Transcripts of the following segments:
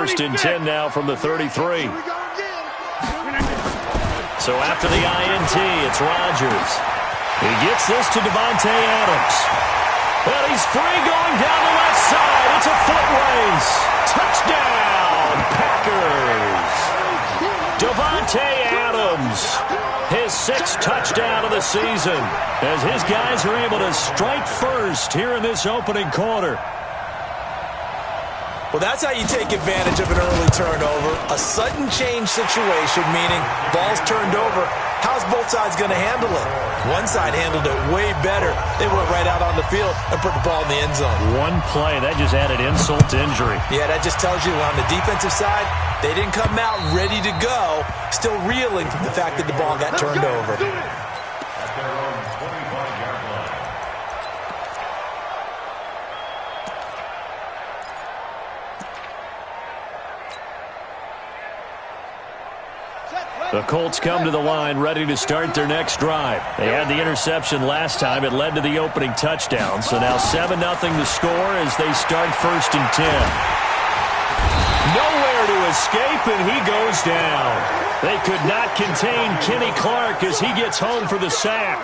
first and 10 now from the 33. So after the INT, it's Rodgers. He gets this to Davante Adams. And he's free going down the left side. It's a foot race. Touchdown, Packers. Davante Adams, his 6th touchdown of the season, as his guys are able to strike first here in this opening quarter. Well, that's how you take advantage of an early turnover. A sudden change situation, meaning ball's turned over. How's both sides going to handle it? One side handled it way better. They went right out on the field and put the ball in the end zone. One play, that just added insult to injury. Yeah, that just tells you on the defensive side, they didn't come out ready to go, still reeling from the fact that the ball got turned over. The Colts come to the line ready to start their next drive. They had the interception last time. It led to the opening touchdown. So now 7-0 the score as they start first and 10. Nowhere to escape, and he goes down. They could not contain Kenny Clark as he gets home for the sack.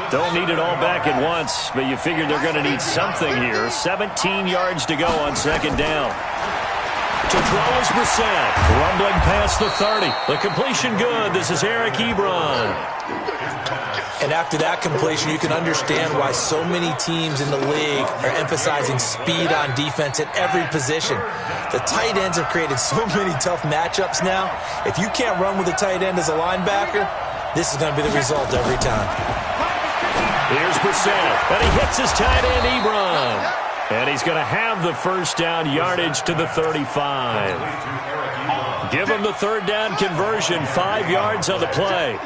Don't need it all back at once, but you figure they're going to need something here. 17 yards to go on second down. To throw is Brissett. Rumbling past the 30. The completion good. This is Eric Ebron. And after that completion, you can understand why so many teams in the league are emphasizing speed on defense at every position. The tight ends have created so many tough matchups now. If you can't run with a tight end as a linebacker, this is going to be the result every time. Here's Brissett. And he hits his tight end, Ebron. And he's going to have the first down yardage to the 35. Give him the third down conversion, 5 yards on the play.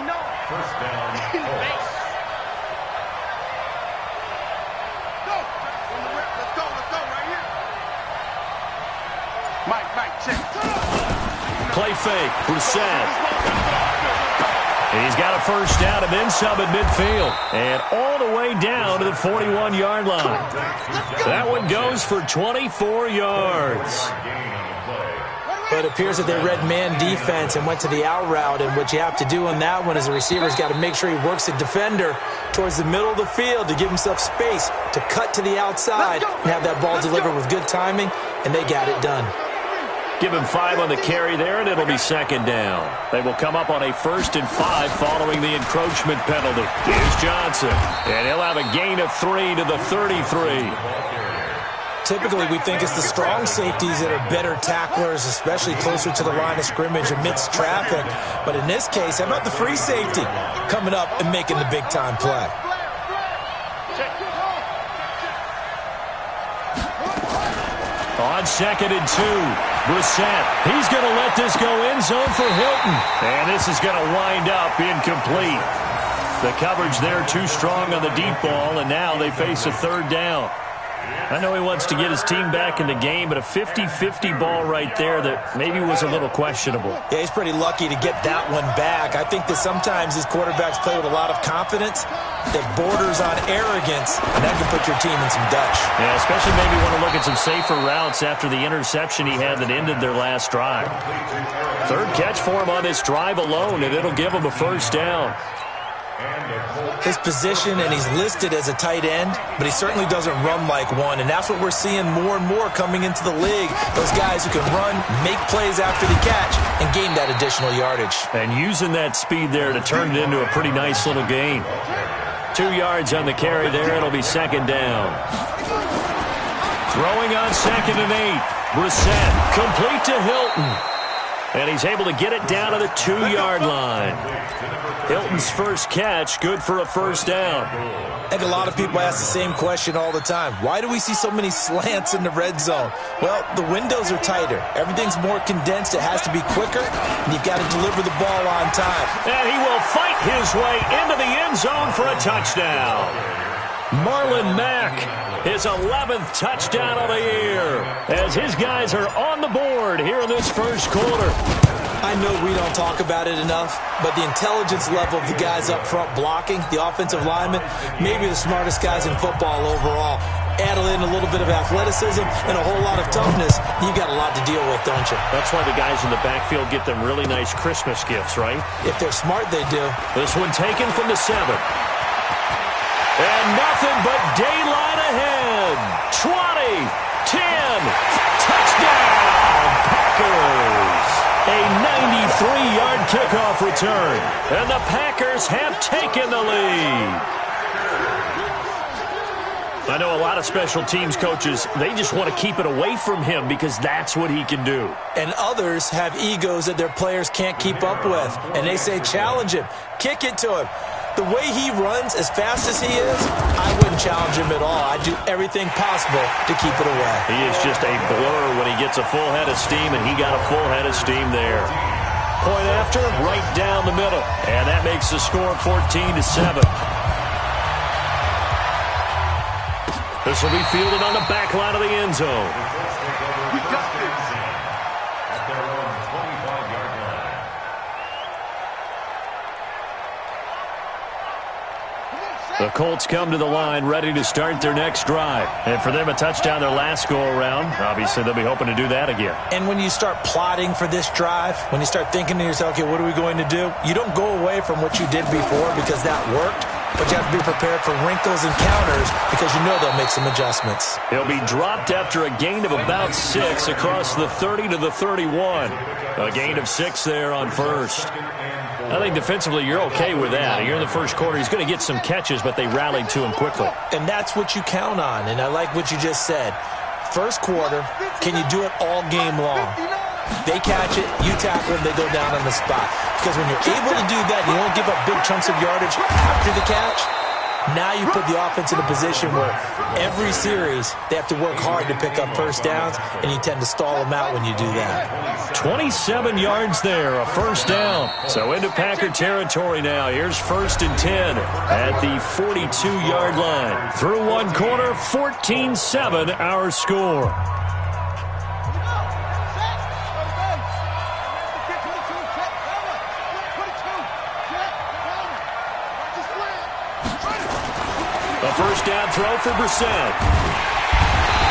Play fake, Brissett. He's got a first down and then some at midfield. And all the way down to the 41-yard line. That one goes for 24 yards. But it appears that they read man defense and went to the out route. And what you have to do on that one is the receiver's got to make sure he works the defender towards the middle of the field to give himself space to cut to the outside and have that ball delivered with good timing. And they got it done. Give him 5 on the carry there, and it'll be second down. They will come up on a 1st and 5 following the encroachment penalty. Here's Johnson, and he'll have a gain of 3 to the 33. Typically, we think it's the strong safeties that are better tacklers, especially closer to the line of scrimmage amidst traffic. But in this case, how about the free safety coming up and making the big-time play? On 2nd and 2, Brissett. He's going to let this go end zone for Hilton. And this is going to wind up incomplete. The coverage there too strong on the deep ball, and now they face a third down. I know he wants to get his team back in the game, but a 50-50 ball right there that maybe was a little questionable. Yeah, he's pretty lucky to get that one back. I think that sometimes these quarterbacks play with a lot of confidence that borders on arrogance, and that can put your team in some Dutch. Yeah, especially maybe want to look at some safer routes after the interception he had that ended their last drive. Third catch for him on this drive alone, and it'll give him a first down. His position, and he's listed as a tight end, but he certainly doesn't run like one, and that's what we're seeing more and more coming into the league. Those guys who can run, make plays after the catch, and gain that additional yardage. And using that speed there to turn it into a pretty nice little gain. 2 yards on the carry there. It'll be second down. Throwing on 2nd and 8. Brissett complete to Hilton. And he's able to get it down to the 2-yard line. Hilton's first catch, good for a first down. I think a lot of people ask the same question all the time. Why do we see so many slants in the red zone? Well, the windows are tighter. Everything's more condensed. It has to be quicker, and you've got to deliver the ball on time. And he will fight his way into the end zone for a touchdown. Marlon Mack, his 11th touchdown of the year, as his guys are on the board here in this first quarter. I know we don't talk about it enough, but the intelligence level of the guys up front blocking, the offensive linemen, maybe the smartest guys in football overall. Add in a little bit of athleticism and a whole lot of toughness, you got a lot to deal with, don't you? That's why the guys in the backfield get them really nice Christmas gifts, right? If they're smart, they do. This one taken from the 7. And nothing but daylight ahead. 20, 10, touchdown, Packers. A 93-yard kickoff return. And the Packers have taken the lead. I know a lot of special teams coaches, they just want to keep it away from him because that's what he can do. And others have egos that their players can't keep up with. And they say, challenge him, kick it to him. The way he runs as fast as he is, I wouldn't challenge him at all. I'd do everything possible to keep it away. He is just a blur when he gets a full head of steam, and he got a full head of steam there. Point after, right down the middle. And that makes the score 14-7. This will be fielded on the back line of the end zone. We got this. At their own 25-yard line. The Colts come to the line ready to start their next drive. And for them, a touchdown their last go-around. Obviously, they'll be hoping to do that again. And when you start plotting for this drive, when you start thinking to yourself, okay, what are we going to do? You don't go away from what you did before because that worked. But you have to be prepared for wrinkles and counters because you know they'll make some adjustments. He'll be dropped after a gain of about 6 across the 30 to the 31. A gain of 6 there on first. I think defensively you're okay with that. Here in the first quarter, he's going to get some catches, but they rallied to him quickly. And that's what you count on, and I like what you just said. First quarter, can you do it all game long? They catch it, you tackle them, they go down on the spot. Because when you're able to do that, you don't give up big chunks of yardage after the catch. Now you put the offense in a position where every series they have to work hard to pick up first downs, and you tend to stall them out when you do that. 27 yards there, a first down. So into Packer territory now. Here's 1st and 10 at the 42-yard line. Through one quarter, 14-7 our score. A first down throw for Brissett.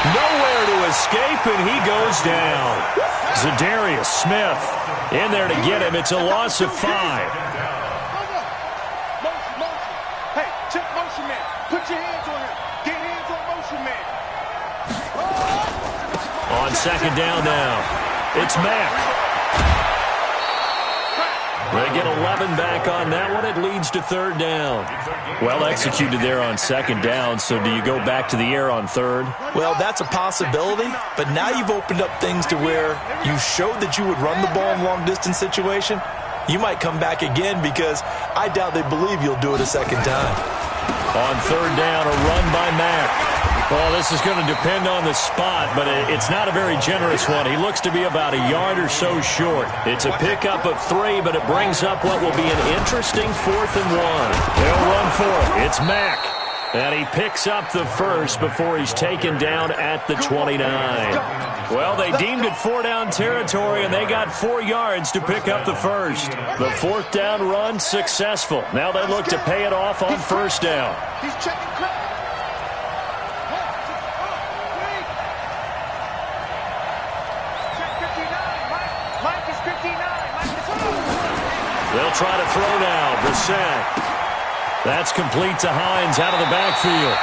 Nowhere to escape, and he goes down. Zadarius Smith in there to get him. It's a loss of 5. Hey, check motion man. Put your hands on him. Get hands on motion man. On second down now, it's Mack. They get 11 back on that one. It leads to 3rd down. Well executed there on 2nd down, so do you go back to the air on 3rd? Well, that's a possibility, but now you've opened up things to where you showed that you would run the ball in long-distance situation. You might come back again because I doubt they believe you'll do it a second time. On 3rd down, a run by Mack. Well, this is going to depend on the spot, but it's not a very generous one. He looks to be about a yard or so short. It's a pickup of 3, but it brings up what will be an interesting 4th and 1. They'll run for it. It's Mack. And he picks up the first before he's taken down at the 29. Well, they deemed it 4-down territory, and they got 4 yards to pick up the first. The 4th down run successful. Now they look to pay it off on 1st down. He's checking credit. They'll try to throw now. Brissett. That's complete to Hines out of the backfield.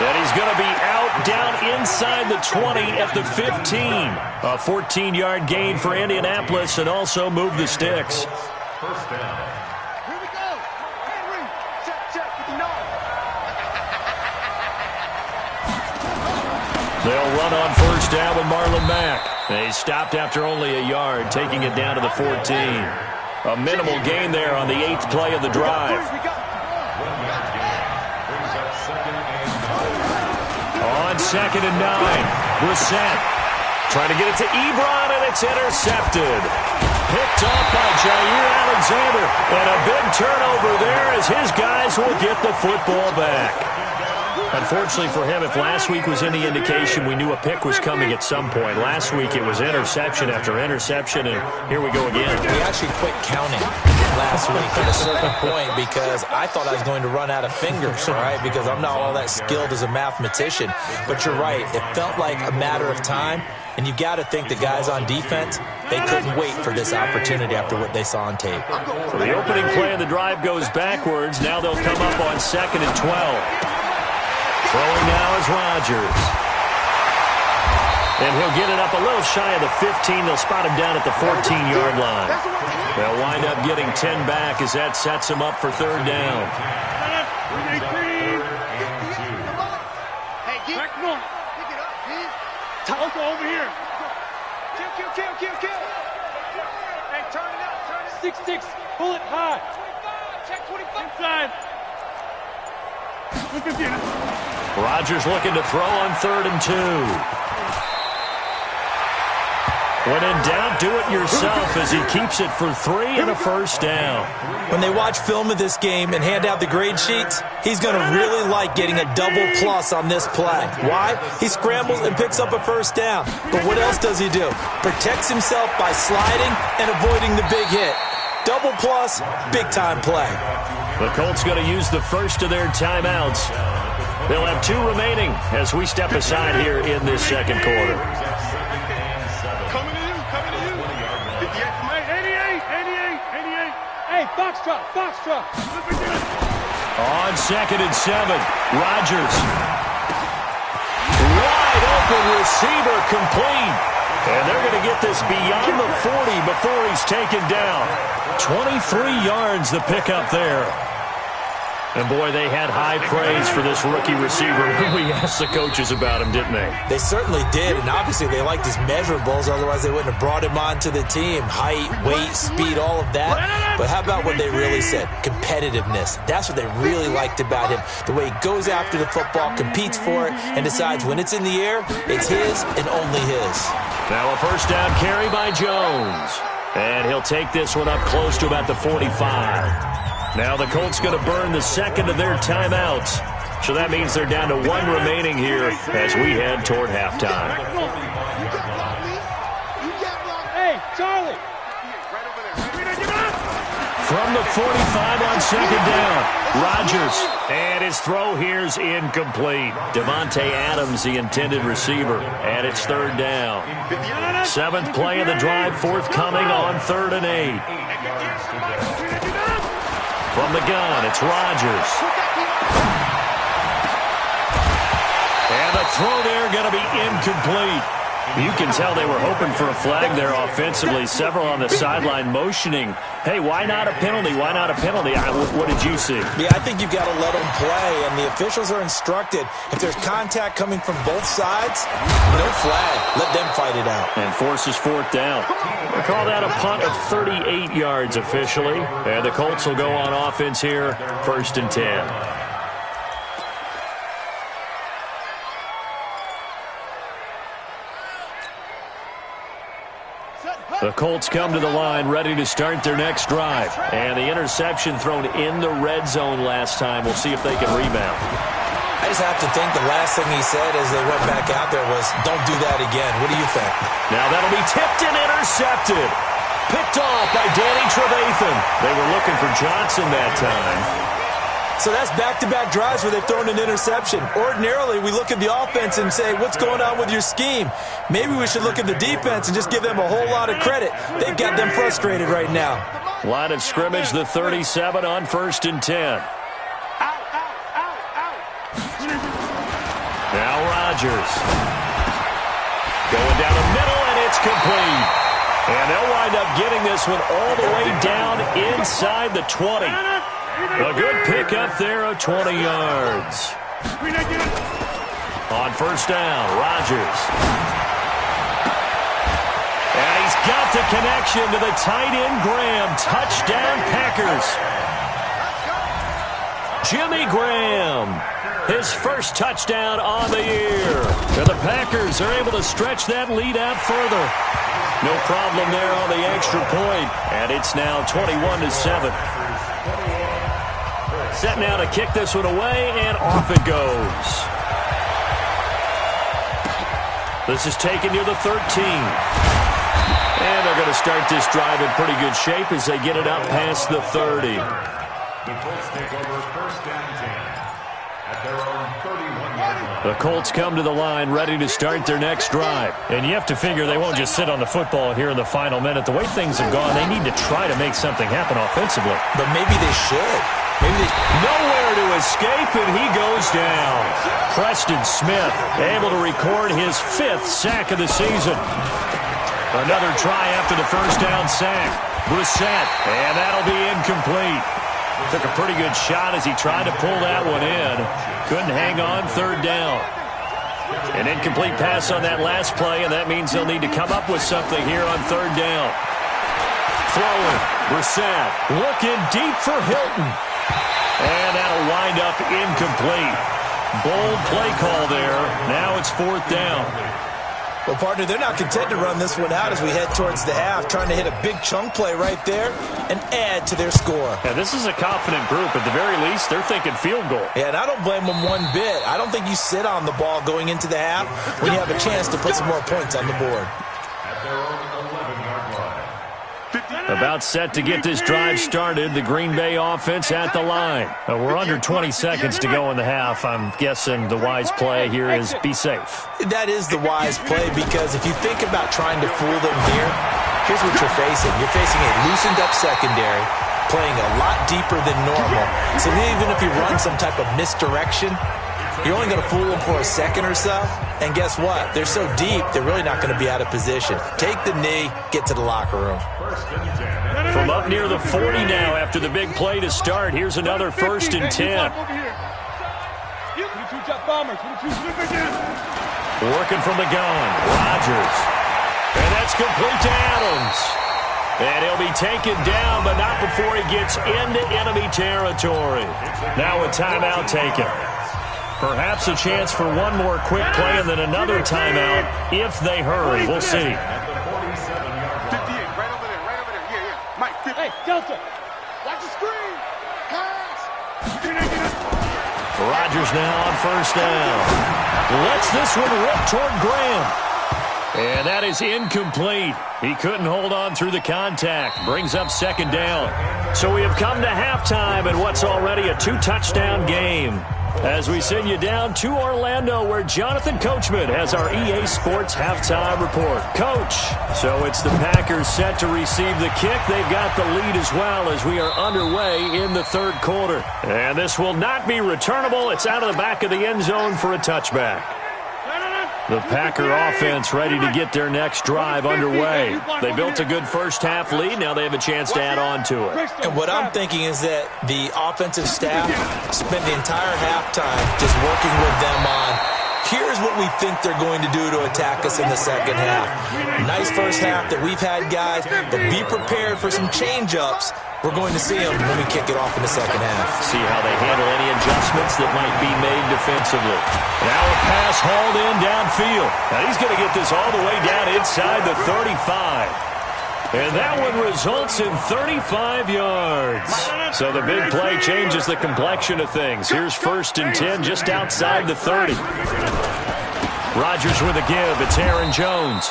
And he's going to be out down inside the 20 at the 15. A 14-yard gain for Indianapolis and also move the sticks. First down. Here we go. Henry. Check, 59. They'll run on 1st down with Marlon Mack. They stopped after only a yard, taking it down to the 14. A minimal gain there on the 8th play of the drive. On 2nd and 9, Brissett trying to get it to Ebron, and it's intercepted. Picked off by Jair Alexander, and a big turnover there as his guys will get the football back. Unfortunately for him, if last week was any indication, we knew a pick was coming at some point. Last week it was interception after interception, and here we go again. We actually quit counting last week at a certain point because I thought I was going to run out of fingers, all right, because I'm not all that skilled as a mathematician. But you're right. It felt like a matter of time, and you got to think the guys on defense, they couldn't wait for this opportunity after what they saw on tape. So the opening play of the drive goes backwards. Now they'll come up on 2nd and 12. Throwing now is Rodgers. And he'll get it up a little shy of the 15. They'll spot him down at the 14-yard line. They'll wind up getting 10 back as that sets him up for 3rd down. Over here. Kill. Hey, turn it up. 6-6. Pull it high. Check 25. Inside. Rodgers looking to throw on 3rd and 2. When in doubt, do it yourself as he keeps it for 3 and a 1st down. When they watch film of this game and hand out the grade sheets, he's going to really like getting a double plus on this play. Why? He scrambles and picks up a 1st down. But what else does he do? Protects himself by sliding and avoiding the big hit. Double plus, big-time play. The Colts going to use the first of their timeouts. They'll have 2 remaining as we step aside here in this 2nd quarter. Coming to you. 88. Hey, Foxtrot. On 2nd and 7, Rodgers. Wide open receiver complete. And they're going to get this beyond the 40 before he's taken down. 23 yards the pickup there. And, boy, they had high praise for this rookie receiver when we asked the coaches about him, didn't they? They certainly did, and obviously they liked his measurables. Otherwise, they wouldn't have brought him onto the team. Height, weight, speed, all of that. But how about what they really said? Competitiveness. That's what they really liked about him. The way he goes after the football, competes for it, and decides when it's in the air, it's his and only his. Now a 1st down carry by Jones. And he'll take this one up close to about the 45. Now the Colts going to burn the 2nd of their timeouts. So that means they're down to 1 remaining here as we head toward halftime. Hey, Charlie. From the 45 on 2nd down, Rodgers. And his throw here's incomplete. Davante Adams, the intended receiver, and it's 3rd down. 7th play of the drive, forthcoming on 3rd and 8. From the gun, it's Rodgers. And the throw there going to be incomplete. You can tell they were hoping for a flag there offensively. Several on the sideline motioning, hey, why not a penalty? Why not a penalty? What did you see? Yeah, I think you've got to let them play, and the officials are instructed. If there's contact coming from both sides, no flag. Let them fight it out. And forces 4th down. They call that a punt of 38 yards officially. And the Colts will go on offense here, 1st and 10. The Colts come to the line ready to start their next drive. And the interception thrown in the red zone last time. We'll see if they can rebound. I just have to think the last thing he said as they went back out there was, don't do that again. What do you think? Now that'll be tipped and intercepted. Picked off by Danny Trevathan. They were looking for Johnson that time. So that's back-to-back drives where they've thrown an interception. Ordinarily, we look at the offense and say, what's going on with your scheme? Maybe we should look at the defense and just give them a whole lot of credit. They've got them frustrated right now. Line of scrimmage, the 37 on 1st and 10. Now Rodgers. Going down the middle, and it's complete. And they'll wind up getting this one all the way down inside the 20. A good pick up there of 20 yards. On 1st down, Rodgers. And he's got the connection to the tight end, Graham. Touchdown, Packers. Jimmy Graham, his first touchdown on the year. And the Packers are able to stretch that lead out further. No problem there on the extra point. And it's now 21-7. Set now to kick this one away, and off it goes. This is taken near the 13. And they're going to start this drive in pretty good shape as they get it up past the 30. The Colts take over first and 10 at their own 31-yard line. The Colts come to the line ready to start their next drive. And you have to figure they won't just sit on the football here in the final minute. The way things have gone, they need to try to make something happen offensively. But maybe they should. Nowhere to escape, and he goes down. Preston Smith able to record his 5th sack of the season. Another try after the first down sack. Brissett, and that'll be incomplete. Took a pretty good shot as he tried to pull that one in. Couldn't hang on, 3rd down. An incomplete pass on that last play, and that means they'll need to come up with something here on 3rd down. Throwing, Brissett looking deep for Hilton. And that'll wind up incomplete. Bold play call there. Now it's 4th down. Well, partner, they're not content to run this one out as we head towards the half, trying to hit a big chunk play right there and add to their score. Yeah, this is a confident group. At the very least, they're thinking field goal. Yeah, and I don't blame them one bit. I don't think you sit on the ball going into the half when you have a chance to put some more points on the board. At their own 11-yard line. About set to get this drive started. The Green Bay offense at the line. We're under 20 seconds to go in the half. I'm guessing the wise play here is be safe. That is the wise play, because if you think about trying to fool them here, here's what you're facing. You're facing a loosened up secondary, playing a lot deeper than normal. So even if you run some type of misdirection, you're only going to fool them for a second or so. And guess what? They're so deep, they're really not going to be out of position. Take the knee, get to the locker room. From up near the 40 now after the big play to start. Here's another 1st and 10. Working from the gun. Rodgers. And that's complete to Adams. And he'll be taken down, but not before he gets into enemy territory. Now a timeout taken. Perhaps a chance for one more quick play and then another timeout if they hurry. We'll see. Hey, Delta, watch the screen. Pass. Rodgers now on 1st down. Lets this one rip toward Graham. And that is incomplete. He couldn't hold on through the contact. Brings up 2nd down. So we have come to halftime in what's already a 2-touchdown game. As we send you down to Orlando, where Jonathan Coachman has our EA Sports halftime report. Coach, so it's the Packers set to receive the kick. They've got the lead as well as we are underway in the 3rd quarter. And this will not be returnable. It's out of the back of the end zone for a touchback. The Packer offense ready to get their next drive underway. They built a good first-half lead. Now they have a chance to add on to it. And what I'm thinking is that the offensive staff spent the entire halftime just working with them on, here's what we think they're going to do to attack us in the second half. Nice first half that we've had, guys, but be prepared for some change-ups. We're going to see them when we kick it off in the second half. See how they handle any adjustments that might be made defensively. Now a pass hauled in downfield. Now he's going to get this all the way down inside the 35. And that one results in 35 yards. So the big play changes the complexion of things. Here's 1st and 10 just outside the 30. Rodgers with a give. It's Aaron Jones.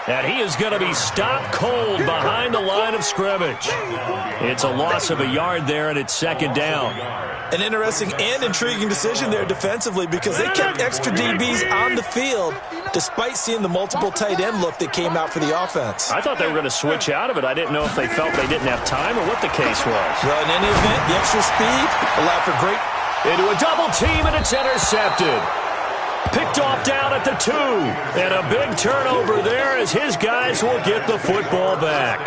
And he is going to be stopped cold behind the line of scrimmage. It's a loss of a yard there, and it's 2nd down. An interesting and intriguing decision there defensively, because they kept extra DBs on the field despite seeing the multiple tight end look that came out for the offense. I thought they were going to switch out of it. I didn't know if they felt they didn't have time or what the case was. Well, in any event, the extra speed allowed for great... Into a double team, and it's intercepted. Picked off down at the 2. And a big turnover there as his guys will get the football back.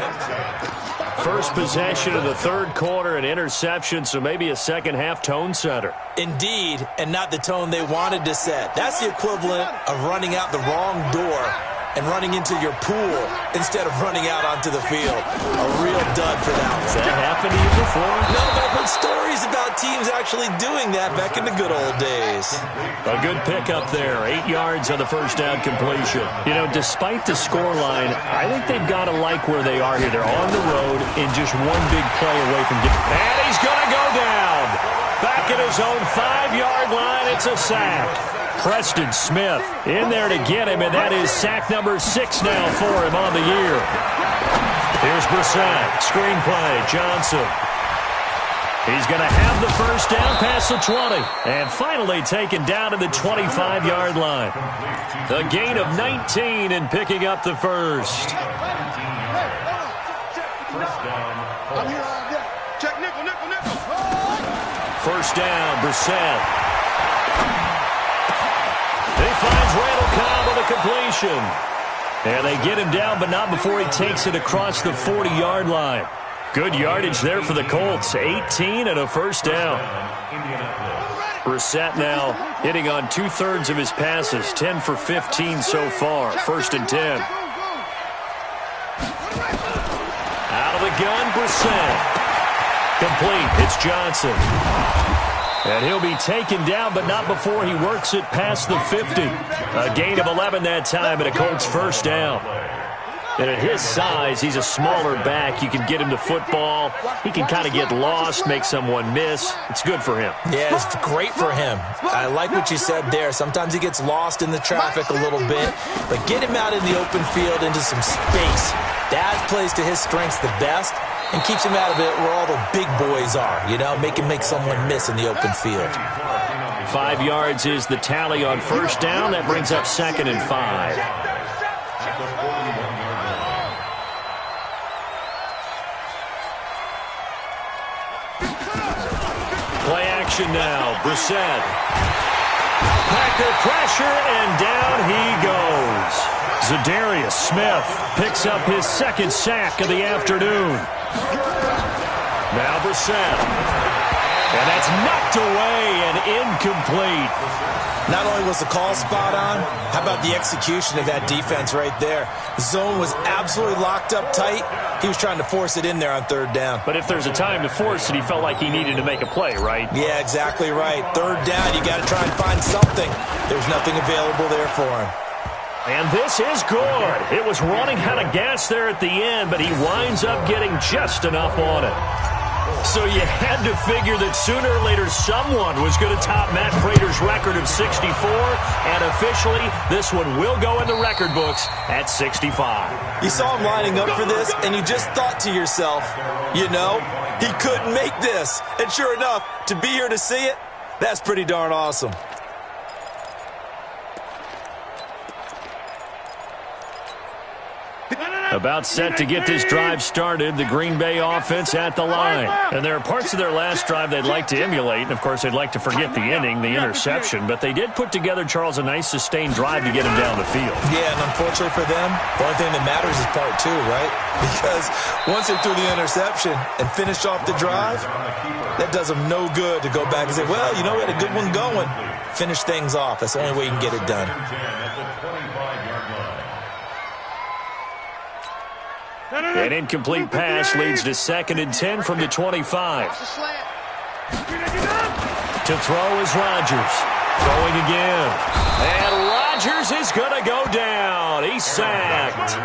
First possession of the 3rd quarter, an interception, so maybe a second-half tone setter. Indeed, and not the tone they wanted to set. That's the equivalent of running out the wrong door and running into your pool instead of running out onto the field. A real dud for that one. Has that happened to you before? No, but I've heard stories about teams actually doing that back in the good old days. A good pickup there. 8 yards on the first down completion. You know, despite the scoreline, I think they've got to like where they are here. They're on the road in just one big play away from getting... And he's going to go down. Back at his own 5-yard line, it's a sack. Preston Smith in there to get him, and that is sack number 6 now for him on the year. Here's Brissett. Screen play. Johnson. He's going to have the first down past the 20. And finally taken down to the 25-yard line. A gain of 19 and picking up the first. First down, Brissett. He finds Randall Cobb with a completion. And they get him down, but not before he takes it across the 40-yard line. Good yardage there for the Colts. 18 and a first down. Brissett now hitting on 2/3 of his passes. 10 for 15 so far. 1st and 10. Out of the gun, Brissett. Complete. It's Johnson. And he'll be taken down, but not before he works it past the 50. A gain of 11 that time, and a Colts first down. And at his size, he's a smaller back. You can get him to football. He can kind of get lost, make someone miss. It's good for him. Yeah, it's great for him. I like what you said there. Sometimes he gets lost in the traffic a little bit, but get him out in the open field into some space. That plays to his strengths the best and keeps him out of it where all the big boys are, you know, make someone miss in the open field. 5 yards is the tally on first down. That brings up 2nd and 5. Play action now. Brissett. Packer pressure, and down he goes. Zadarius Smith picks up his 2nd sack of the afternoon. Now Brissett. And that's knocked away and incomplete. Not only was the call spot on, how about the execution of that defense right there? The zone was absolutely locked up tight. He was trying to force it in there on 3rd down. But if there's a time to force it, he felt like he needed to make a play, right? Yeah, exactly right. 3rd down, you got to try and find something. There's nothing available there for him. And this is good. It was running out of gas there at the end, but he winds up getting just enough on it. So you had to figure that sooner or later someone was going to top Matt Prater's record of 64, and officially this one will go in the record books at 65. You saw him lining up for this, and you just thought to yourself, you know, he couldn't make this. And sure enough, to be here to see it, that's pretty darn awesome. About set to get this drive started, the Green Bay offense at the line. And there are parts of their last drive they'd like to emulate. And, of course, they'd like to forget the ending, the interception. But they did put together, Charles, a nice sustained drive to get him down the field. Yeah, and unfortunately for them, the only thing that matters is part 2, right? Because once they threw the interception and finished off the drive, that does them no good to go back and say, well, you know, we had a good one going. Finish things off. That's the only way you can get it done. An incomplete pass leads to 2nd and 10 from the 25. To throw is Rodgers. Throwing again. And Rodgers is going to go down. He's sacked.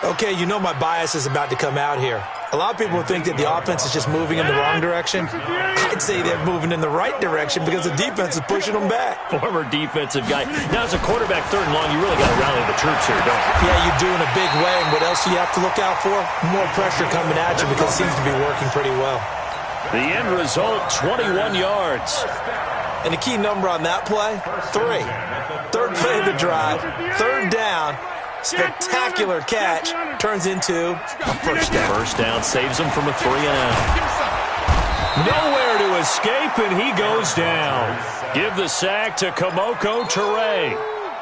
Okay, you know my bias is about to come out here. A lot of people think that the offense is just moving in the wrong direction. I'd say they're moving in the right direction because the defense is pushing them back. Former defensive guy. Now, as a quarterback 3rd and long, you really got to rally the troops here, don't you? Yeah, you do in a big way. And what else do you have to look out for? More pressure coming at you because it seems to be working pretty well. The end result, 21 yards. And the key number on that play, 3. 3rd play of the drive, 3rd down. Spectacular catch turns into a first down. First down saves him from a 3-and-out. Nowhere to escape, and he goes down. Give the sack to Kamoko Toure.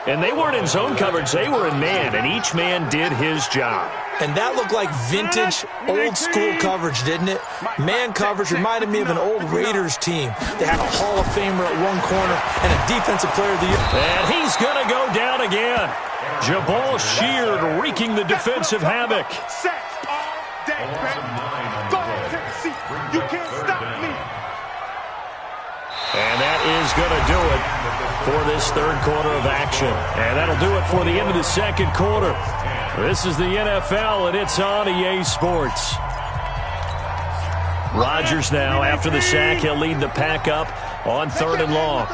And they weren't in zone coverage. They were in man, and each man did his job. And that looked like vintage, old-school coverage, didn't it? Man coverage reminded me of an old Raiders team. They had a Hall of Famer at one corner and a Defensive Player of the Year. And he's going to go down again. Jabal Sheard wreaking the defensive havoc. You can't stop me. And that is going to do it for this 3rd quarter of action. And that'll do it for the end of the 2nd quarter. This is the NFL, and it's on EA Sports. Rodgers now, after the sack, he'll lead the pack up on 3rd and long.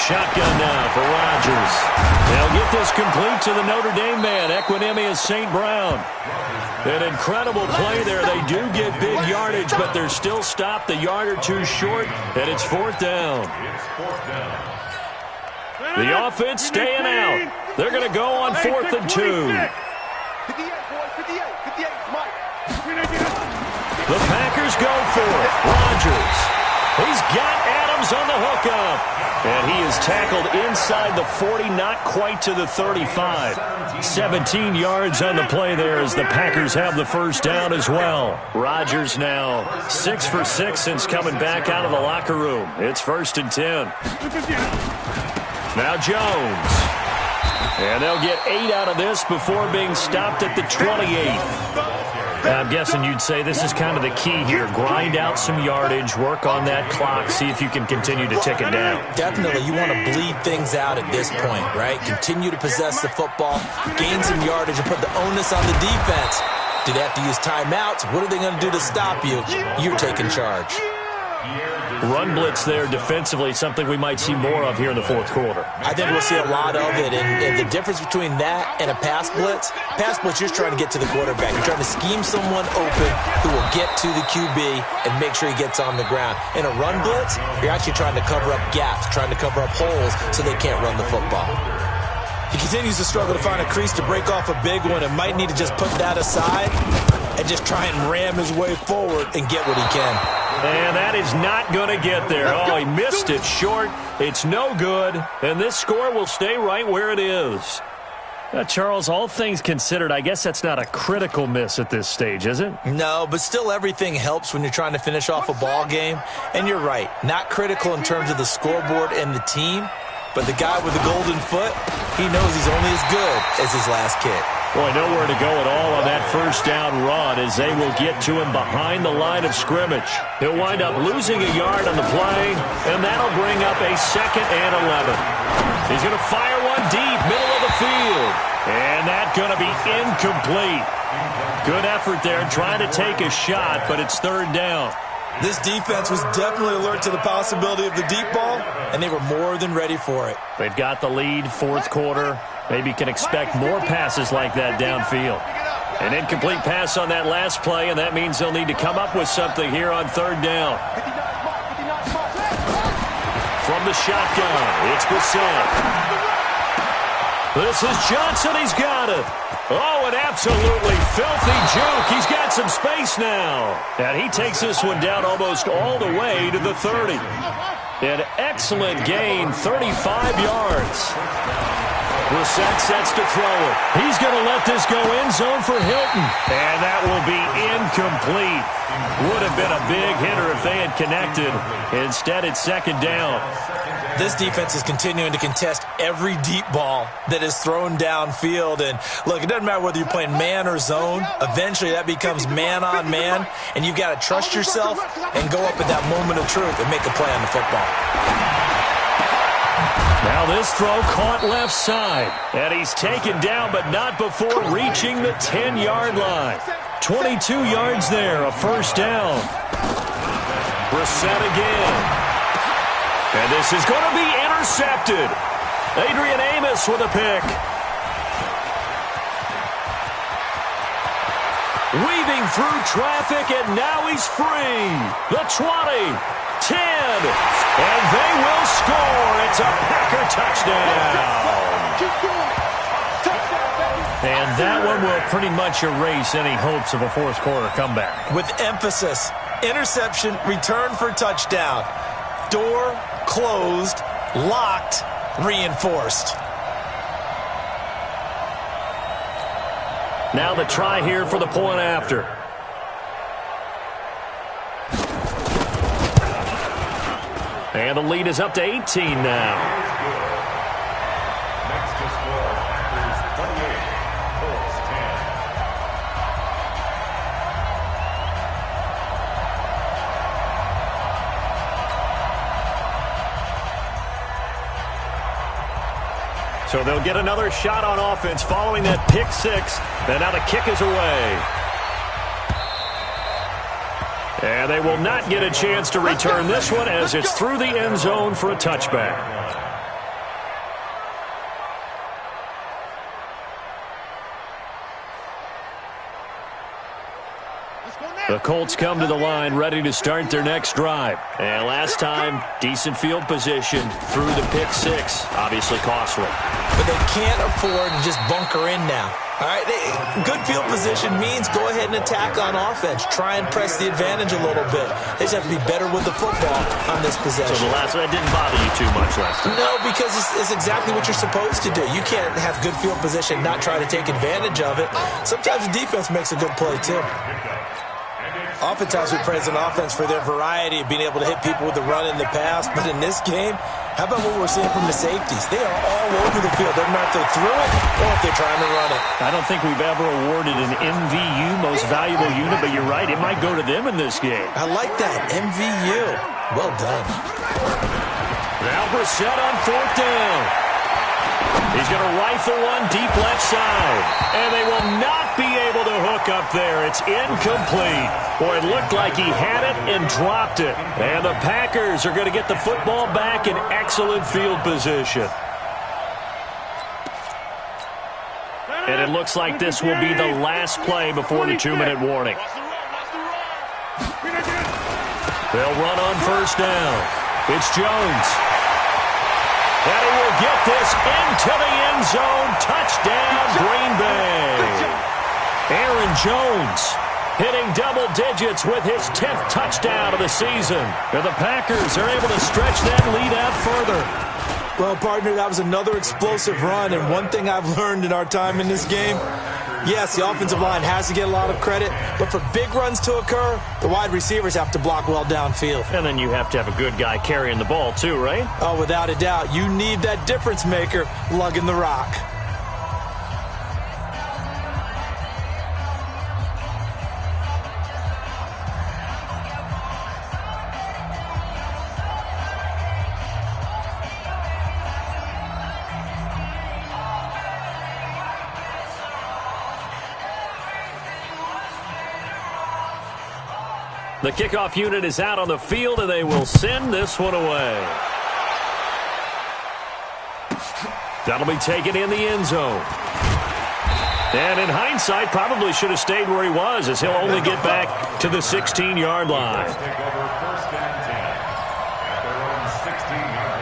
Shotgun now for Rodgers. They'll get this complete to the Notre Dame man, Equinemius St. Brown. An incredible play there. They do get big yardage, but they're still stopped a yard or two short, and it's 4th down. The offense staying out. They're going to go on 4th and 2. 58, boys, 58, Mike. The Packers go for it. Rodgers. He's got Adams on the hookup. And he is tackled inside the 40, not quite to the 35. 17 yards on the play there as the Packers have the first down as well. Rodgers now 6 for 6 since coming back out of the locker room. It's 1st and 10. Now Jones. And they'll get 8 out of this before being stopped at the 28. I'm guessing you'd say this is kind of the key here. Grind out some yardage, work on that clock, see if you can continue to tick it down. Definitely, you want to bleed things out at this point, right? Continue to possess the football, gain some yardage, and put the onus on the defense. Do they have to use timeouts? What are they going to do to stop you? You're taking charge. Run blitz there defensively, something we might see more of here in the 4th quarter. I think we'll see a lot of it, and the difference between that and a pass blitz, you're trying to get to the quarterback. You're trying to scheme someone open who will get to the QB and make sure he gets on the ground. In a run blitz, you're actually trying to cover up gaps, trying to cover up holes so they can't run the football. He continues to struggle to find a crease to break off a big one and might need to just put that aside and just try and ram his way forward and get what he can. And that is not going to get there. Oh, he missed it short. It's no good. And this score will stay right where it is. Charles, all things considered, I guess that's not a critical miss at this stage, is it? No, but still everything helps when you're trying to finish off a ball game. And you're right, not critical in terms of the scoreboard and the team. But the guy with the golden foot, he knows he's only as good as his last kick. Boy, nowhere to go at all on that first down run as they will get to him behind the line of scrimmage. He'll wind up losing a yard on the play, and that'll bring up a 2nd and 11. He's going to fire one deep, middle of the field. And that's going to be incomplete. Good effort there trying to take a shot, but it's 3rd down. This defense was definitely alert to the possibility of the deep ball, and they were more than ready for it. They've got the lead, 4th quarter. Maybe can expect more passes like that downfield. An incomplete pass on that last play, and that means they'll need to come up with something here on 3rd down. From the shotgun, it's Bissett. This is Johnson. He's got it. Oh, an absolutely filthy juke. He's got some space now. And he takes this one down almost all the way to the 30. An excellent gain, 35 yards. Brissett sets to throw it. He's going to let this go end zone for Hilton. And that will be incomplete. Would have been a big hitter if they had connected. Instead, it's 2nd down. This defense is continuing to contest every deep ball that is thrown downfield. And, look, it doesn't matter whether you're playing man or zone. Eventually, that becomes man on man. And you've got to trust yourself and go up at that moment of truth and make a play on the football. Now this throw caught left side. And he's taken down, but not before reaching the 10-yard line. 22 yards there, a 1st down. Brissett again. And this is going to be intercepted. Adrian Amos with a pick. Weaving through traffic, and now he's free. The 20, 10, and they will score. It's a Packer touchdown. And that one will pretty much erase any hopes of a 4th quarter comeback. With emphasis, interception, return for touchdown. Door closed, locked, reinforced. Now the try here for the point after. And the lead is up to 18 now. Next to score, Packers 28, Colts 10. So they'll get another shot on offense following that pick 6. And now the kick is away. And they will not get a chance to return this one as it's through the end zone for a touchback. The Colts come to the line ready to start their next drive. And last time, decent field position through the pick six. Obviously costly. But they can't afford to just bunker in now. All right, good field position means go ahead and attack on offense. Try and press the advantage a little bit. They just have to be better with the football on this possession. So the last one didn't bother you too much last time? No, because it's exactly what you're supposed to do. You can't have good field position, not try to take advantage of it. Sometimes the defense makes a good play, too. Oftentimes we praise an offense for their variety of being able to hit people with the run in the pass. But in this game, how about what we're seeing from the safeties? They are all over the field. They're not if they threw it or if they're trying to run it. I don't think we've ever awarded an MVU, most valuable unit, but you're right. It might go to them in this game. I like that. MVU. Well done. Now Brissett on fourth down. He's going to rifle one deep left side. And they will not be able to hook up there. It's incomplete. Boy, it looked like he had it and dropped it. And the Packers are going to get the football back in excellent field position. And it looks like this will be the last play before the 2-minute warning. They'll run on first down. It's Jones. And he will get this into the end zone. Touchdown, Green Bay. Aaron Jones hitting double digits with his 10th touchdown of the season. And the Packers are able to stretch that lead out further. Well, partner, that was another explosive run. And one thing I've learned in our time in this game, yes, the offensive line has to get a lot of credit, but for big runs to occur, the wide receivers have to block well downfield. And then you have to have a good guy carrying the ball too, right? Oh, without a doubt. You need that difference maker lugging the rock. The kickoff unit is out on the field, and they will send this one away. That'll be taken in the end zone. And in hindsight, probably should have stayed where he was, as he'll only get back to the 16-yard line. Take over first and 10 at their own 16-yard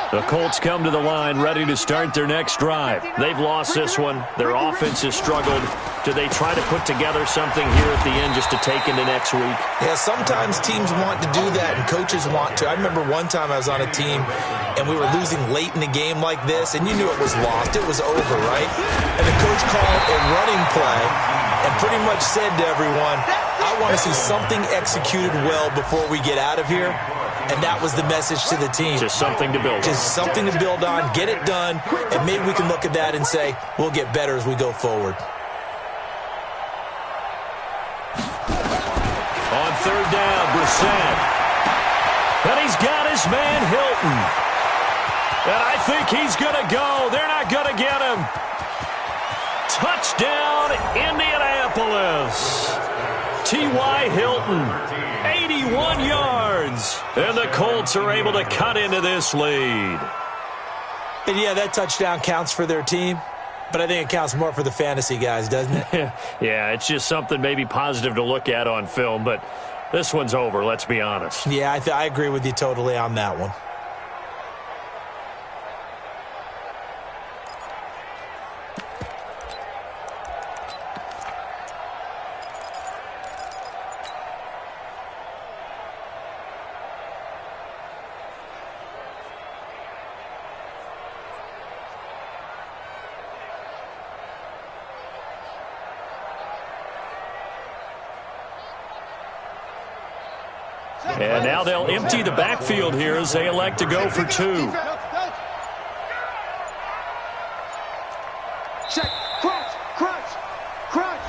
line. The Colts come to the line ready to start their next drive. They've lost this one. Their offense has struggled. Do they try to put together something here at the end just to take into next week? Yeah, sometimes teams want to do that and coaches want to. I remember one time I was on a team and we were losing late in the game like this, and you knew it was lost. It was over, right? And the coach called a running play and pretty much said to everyone, I want to see something executed well before we get out of here. And that was the message to the team. Just something to build on. Just something to build on, get it done, and maybe we can look at that and say, we'll get better as we go forward. On third down, Brissett. And he's got his man Hilton. And I think he's going to go. They're not going to get him. Touchdown, Indianapolis. T.Y. Hilton, 81 yards. And the Colts are able to cut into this lead. And yeah, that touchdown counts for their team, but I think it counts more for the fantasy guys, doesn't it? Yeah, it's just something maybe positive to look at on film, but this one's over, let's be honest. Yeah, I agree with you totally on that one. And now they'll empty the backfield here as they elect to go for two. Check, crunch, crunch, crunch.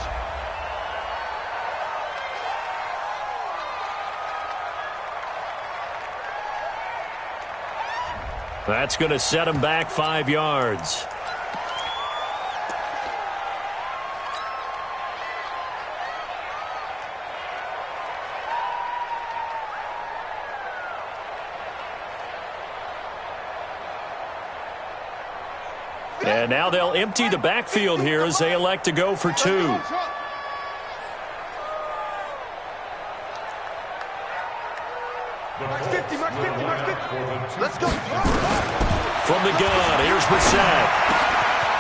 That's going to set him back 5 yards. And now they'll empty the backfield here as they elect to go for 2. Let's go. From the gun, here's Brissett.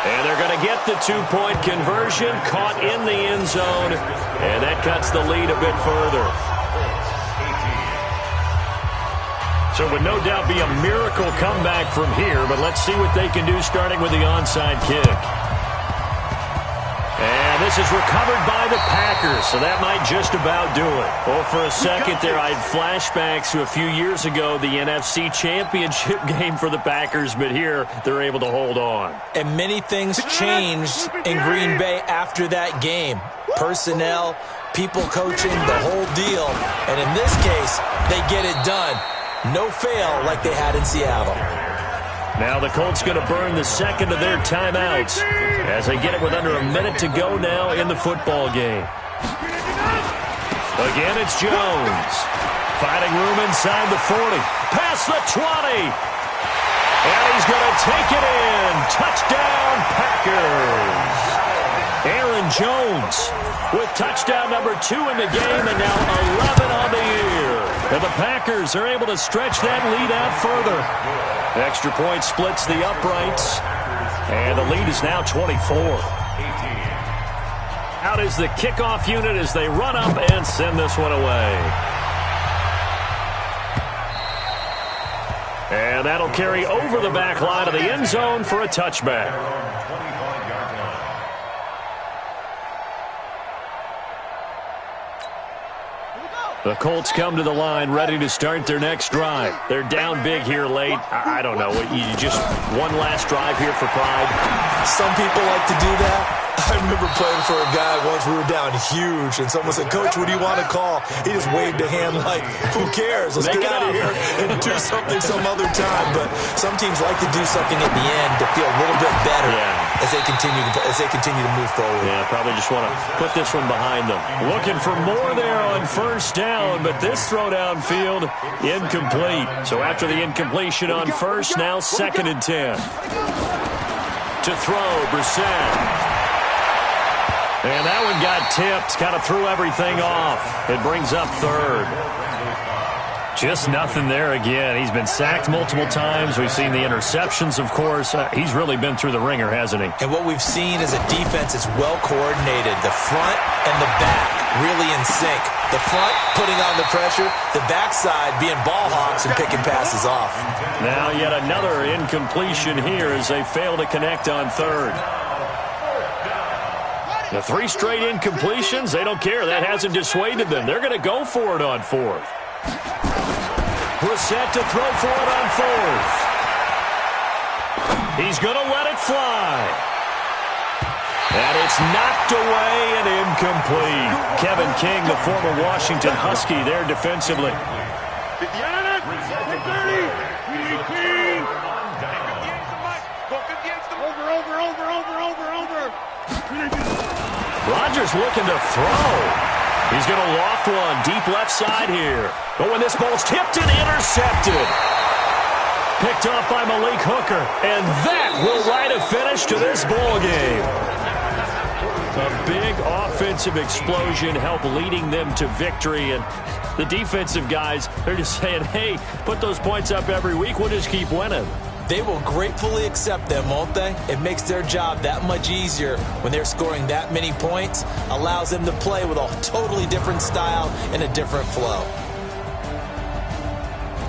And they're going to get the 2-point conversion, caught in the end zone, and that cuts the lead a bit further. So it would no doubt be a miracle comeback from here, but let's see what they can do starting with the onside kick. And this is recovered by the Packers, so that might just about do it. Well, for a second there, I had flashbacks to a few years ago, the NFC Championship game for the Packers, but here they're able to hold on. And many things changed in Green Bay after that game. Personnel, people coaching, the whole deal. And in this case, they get it done. No fail like they had in Seattle. Now the Colts going to burn the second of their timeouts as they get it with under a minute to go now in the football game. Again, it's Jones. Finding room inside the 40. Past the 20. And he's going to take it in. Touchdown, Packers. Aaron Jones with touchdown number 2 in the game and now 11 on the year. And the Packers are able to stretch that lead out further. Extra point splits the uprights. And the lead is now 24. Out is the kickoff unit as they run up and send this one away. And that'll carry over the back line of the end zone for a touchback. The Colts come to the line ready to start their next drive. They're down big here late. I don't know. You just one last drive here for pride. Some people like to do that. I remember playing for a guy once. We were down huge, and someone said, "Coach, what do you want to call?" He just waved a hand like, "Who cares? Let's get out of here and do something some other time." But some teams like to do something at the end to feel a little bit better as they continue to move forward. Yeah, probably just want to put this one behind them. Looking for more there on first down, but this throw downfield incomplete. So after the incompletion on first, now 2nd and 10. To throw, Brissett. And that one got tipped, kind of threw everything off. It brings up 3rd. Just nothing there again. He's been sacked multiple times. We've seen the interceptions, of course. He's really been through the ringer, hasn't he? And what we've seen is a defense that's well coordinated. The front and the back really in sync. The front putting on the pressure, the backside being ball hawks and picking passes off. Now yet another incompletion here as they fail to connect on 3rd. The 3 straight incompletions, they don't care. That hasn't dissuaded them. They're going to go for it on 4th. Brissett to throw for it on 4th. He's going to let it fly. And it's knocked away and incomplete. Kevin King, the former Washington Husky, there defensively. Rodgers looking to throw. He's going to loft one deep left side here. Oh, and this ball's tipped and intercepted. Picked off by Malik Hooker. And that will write a finish to this ball game. A big offensive explosion helped leading them to victory. And the defensive guys, they're just saying, hey, put those points up every week. We'll just keep winning. They will gratefully accept them, won't they? It makes their job that much easier when they're scoring that many points. Allows them to play with a totally different style and a different flow.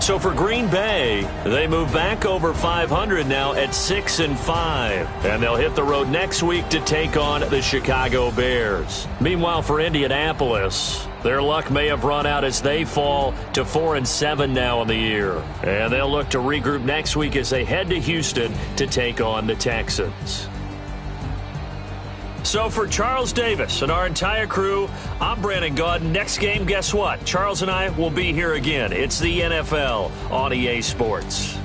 So for Green Bay, they move back over 500 now at 6-5. And they'll hit the road next week to take on the Chicago Bears. Meanwhile, for Indianapolis, their luck may have run out as they fall to 4-7 now in the year. And they'll look to regroup next week as they head to Houston to take on the Texans. So for Charles Davis and our entire crew, I'm Brandon Gaudin. Next game, guess what? Charles and I will be here again. It's the NFL on EA Sports.